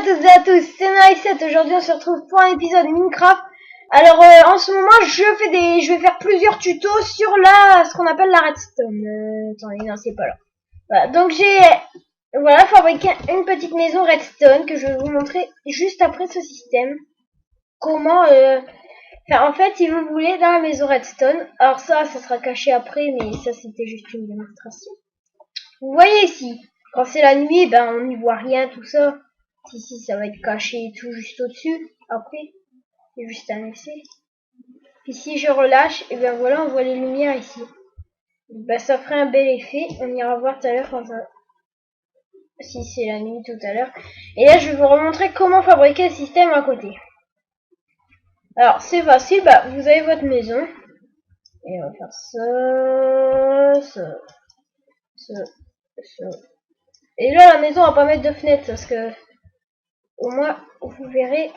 à toutes et à tous, c'est Noaïsette. Aujourd'hui on se retrouve pour un épisode Minecraft. Alors en ce moment je vais faire plusieurs tutos sur ce qu'on appelle la redstone. Attendez, non c'est pas là. Voilà, donc j'ai fabriqué une petite maison redstone que je vais vous montrer juste après ce système. Comment en fait si vous voulez dans la maison redstone, alors ça sera caché après, mais ça c'était juste une démonstration. Vous voyez ici, quand c'est la nuit, ben on n'y voit rien, tout ça. Ici, ça va être caché et tout juste au-dessus. Après, c'est juste un essai. Puis si je relâche, et ben voilà, on voit les lumières ici. Ben ça ferait un bel effet. On ira voir tout à l'heure si c'est la nuit tout à l'heure. Et là, je vais vous remontrer comment fabriquer le système à côté. Alors, c'est facile. Bah, vous avez votre maison. Et on va faire ça. Et là, la maison, on va pas mettre de fenêtre parce que au moins, vous verrez.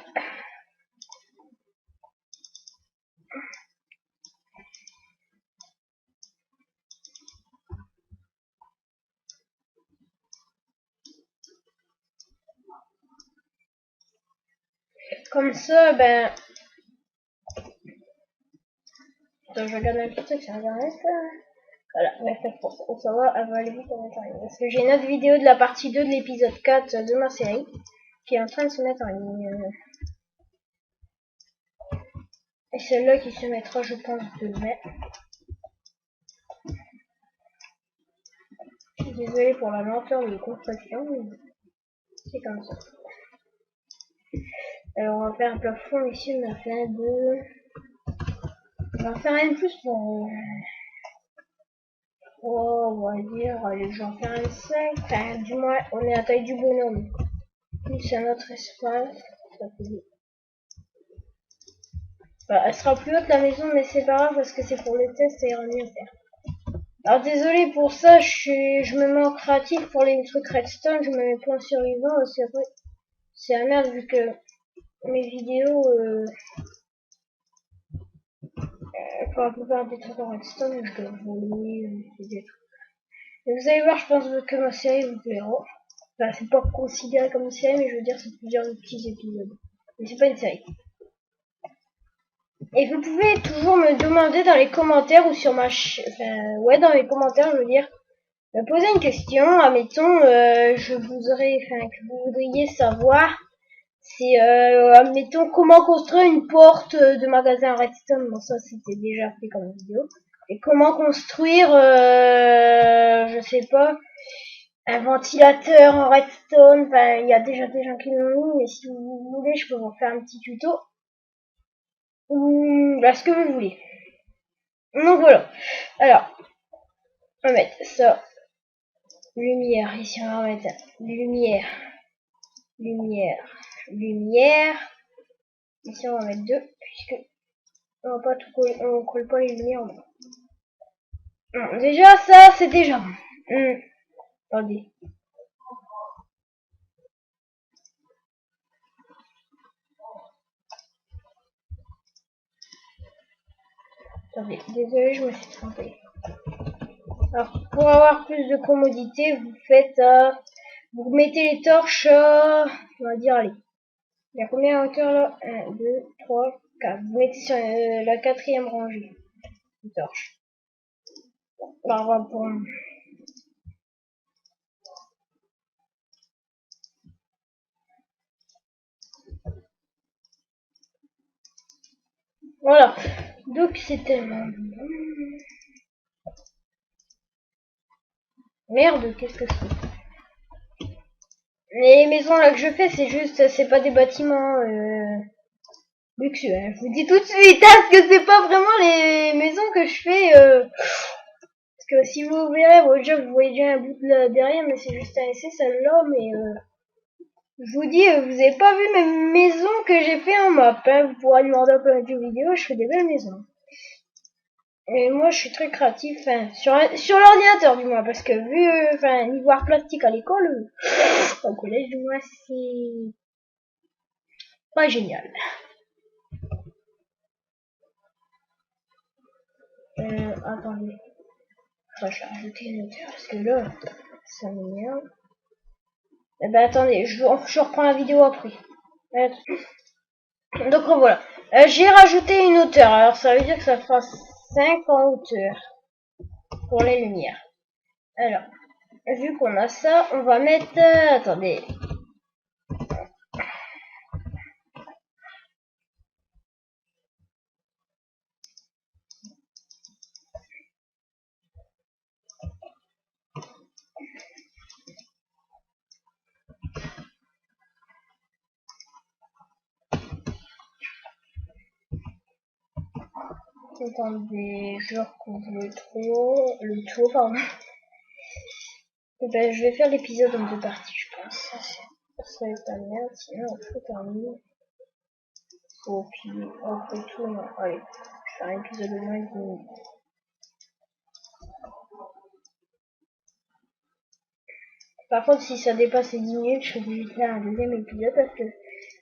Comme ça, ben... Attends, je regarde un petit truc sur internet. Voilà, pour savoir, elle va aller vite en internet. Parce que j'ai une autre vidéo de la partie 2 de l'épisode 4 de ma série qui est en train de se mettre en ligne. Et celle-là qui se mettra, je pense, demain. Je suis désolée pour la lenteur de construction, mais c'est comme ça. Alors, on va faire un plafond ici, on a fait un 2. On va faire un de plus pour... on va dire, allez, je vais en faire un 5. Enfin, du moins, on est à la taille du bonhomme. Plus un autre espace. Ça fait... Voilà, elle sera plus haute la maison, mais c'est pas grave parce que c'est pour les tests, ça ira mieux faire. Alors désolé pour ça, je me mets en créatif pour les trucs redstone, je me mets point survivant aussi après. C'est la merde vu que mes vidéos, quand la plupart des trucs en redstone, je dois voler, des trucs. Et vous allez voir, je pense que ma série vous plaira. Enfin, c'est pas considéré comme une série, mais je veux dire, c'est plusieurs petits épisodes. Mais c'est pas une série. Et vous pouvez toujours me demander dans les commentaires ou sur ma dans les commentaires, je veux dire, me poser une question. Admettons, que vous voudriez savoir, c'est, admettons, comment construire une porte de magasin Redstone. Bon, ça, c'était déjà fait comme vidéo. Et comment construire, je sais pas, un ventilateur en Redstone. Enfin, il y a déjà des gens qui l'ont mis, mais si vous voulez, je peux vous faire un petit tuto. Ou ce que vous voulez. Donc voilà. Alors, on va mettre ça. Lumière. Ici, on va mettre lumière. Lumière. Ici, on va mettre 2. Puisque on va pas tout coller. On colle pas les lumières en bas. Bon, déjà, ça, c'est déjà bon. Attendez. Attendez. Désolé, je me suis trompée. Alors, pour avoir plus de commodité, vous faites... vous mettez les torches... on va dire, allez. Il y a combien en hauteur là? 1, 2, 3, 4. Vous mettez sur la 4e rangée de torches. Par rapport. Voilà. Donc c'est tellement bon. Merde, qu'est-ce que c'est? Les maisons là que je fais, c'est pas des bâtiments luxueux. Hein. Je vous dis tout de suite, parce que c'est pas vraiment les maisons que je fais. Parce que si vous verrez, bon, déjà vous voyez déjà un bout de là derrière, mais c'est juste un essai celle-là, mais je vous dis, vous avez pas vu mes maisons que j'ai fait en map. Hein. Vous pourrez demander un peu de vidéo, je fais des belles maisons. Et moi, je suis très créatif, sur l'ordinateur du moins, parce que vu, niveau art plastique à l'école, au collège du moins, c'est pas génial. Attendez, je vais rajouter une hauteur, parce que là, ça m'énerve. Eh ben attendez, je reprends la vidéo après. Donc voilà. J'ai rajouté une hauteur. Alors ça veut dire que ça fera 5 en hauteur pour les lumières. Alors, vu qu'on a ça, on va mettre... attendez. Attendez, je recouvre le tour, pardon. Et ben, je vais faire l'épisode en deux parties, je pense. Ça serait pas bien, sinon on peut terminer. Oh, puis, après tout, non. Allez, je vais faire un épisode de moins de 10 minutes. Par contre, si ça dépasse les 10 minutes, je suis obligée de faire un deuxième épisode parce que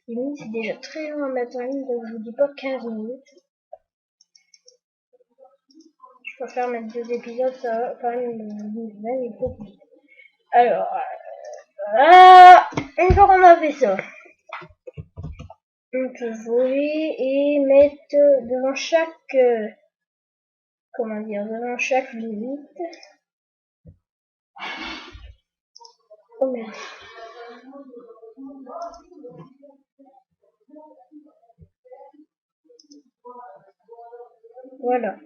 10 minutes c'est déjà très long à mettre en ligne, donc je vous dis pas 15 minutes. Je préfère mettre 2 épisodes, ça va quand même 20 il faut plus. Alors, une fois qu'on a fait ça, on peut voler et mettre devant chaque, devant chaque limite. Oh merde. Voilà.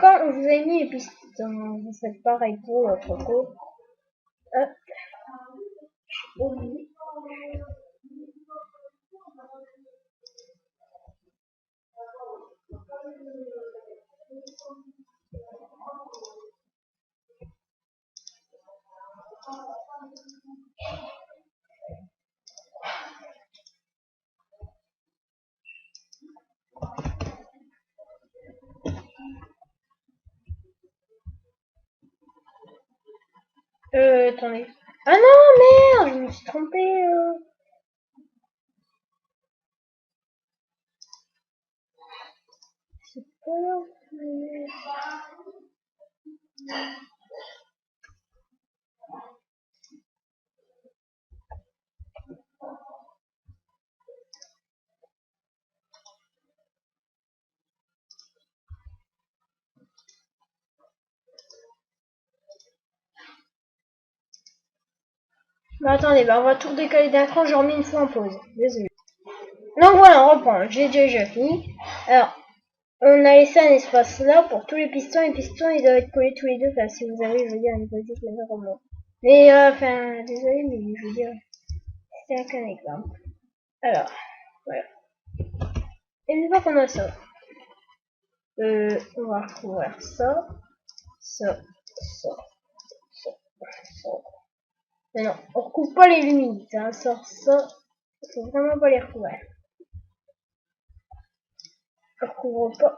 Quand vous avez mis les pistons, vous faites pareil pour l'autre côté. Hop. Oublie. Attendez. Ah non, merde, je me suis trompée. C'est pas... Bah attendez, bah on va tout décaler d'un cran, j'ai remis une fois en pause. Désolé. Donc voilà, on reprend. J'ai déjà fini. Alors, on a laissé un espace là pour tous les pistons. Les pistons, ils doivent être collés tous les deux. Enfin, si vous avez, je veux dire, une petite maison comme moi. Mais, enfin, désolé, mais je veux dire, c'est qu'un exemple. Alors, voilà. Et une fois qu'on a ça, on va recouvrir ça, ça, ça, ça, ça. Mais non, on recouvre pas les limites, hein. Ça, faut vraiment pas les recouvrir. On recouvre pas.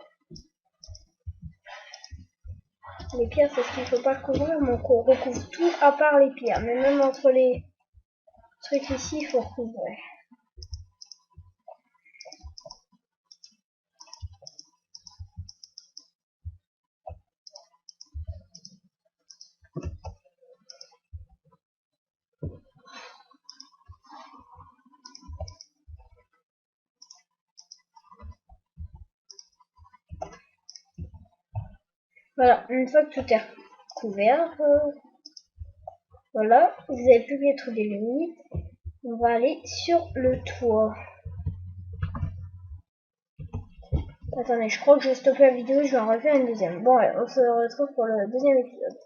Les pierres, c'est ce qu'il faut pas recouvrir, mais on recouvre tout à part les pierres. Mais même entre les trucs ici, il faut recouvrir. Voilà, une fois que tout est couvert, voilà, vous avez plus que les trous des limites. On va aller sur le toit. Attendez, je crois que je vais stopper la vidéo, je vais en refaire une deuxième. Bon, ouais, on se retrouve pour le deuxième épisode.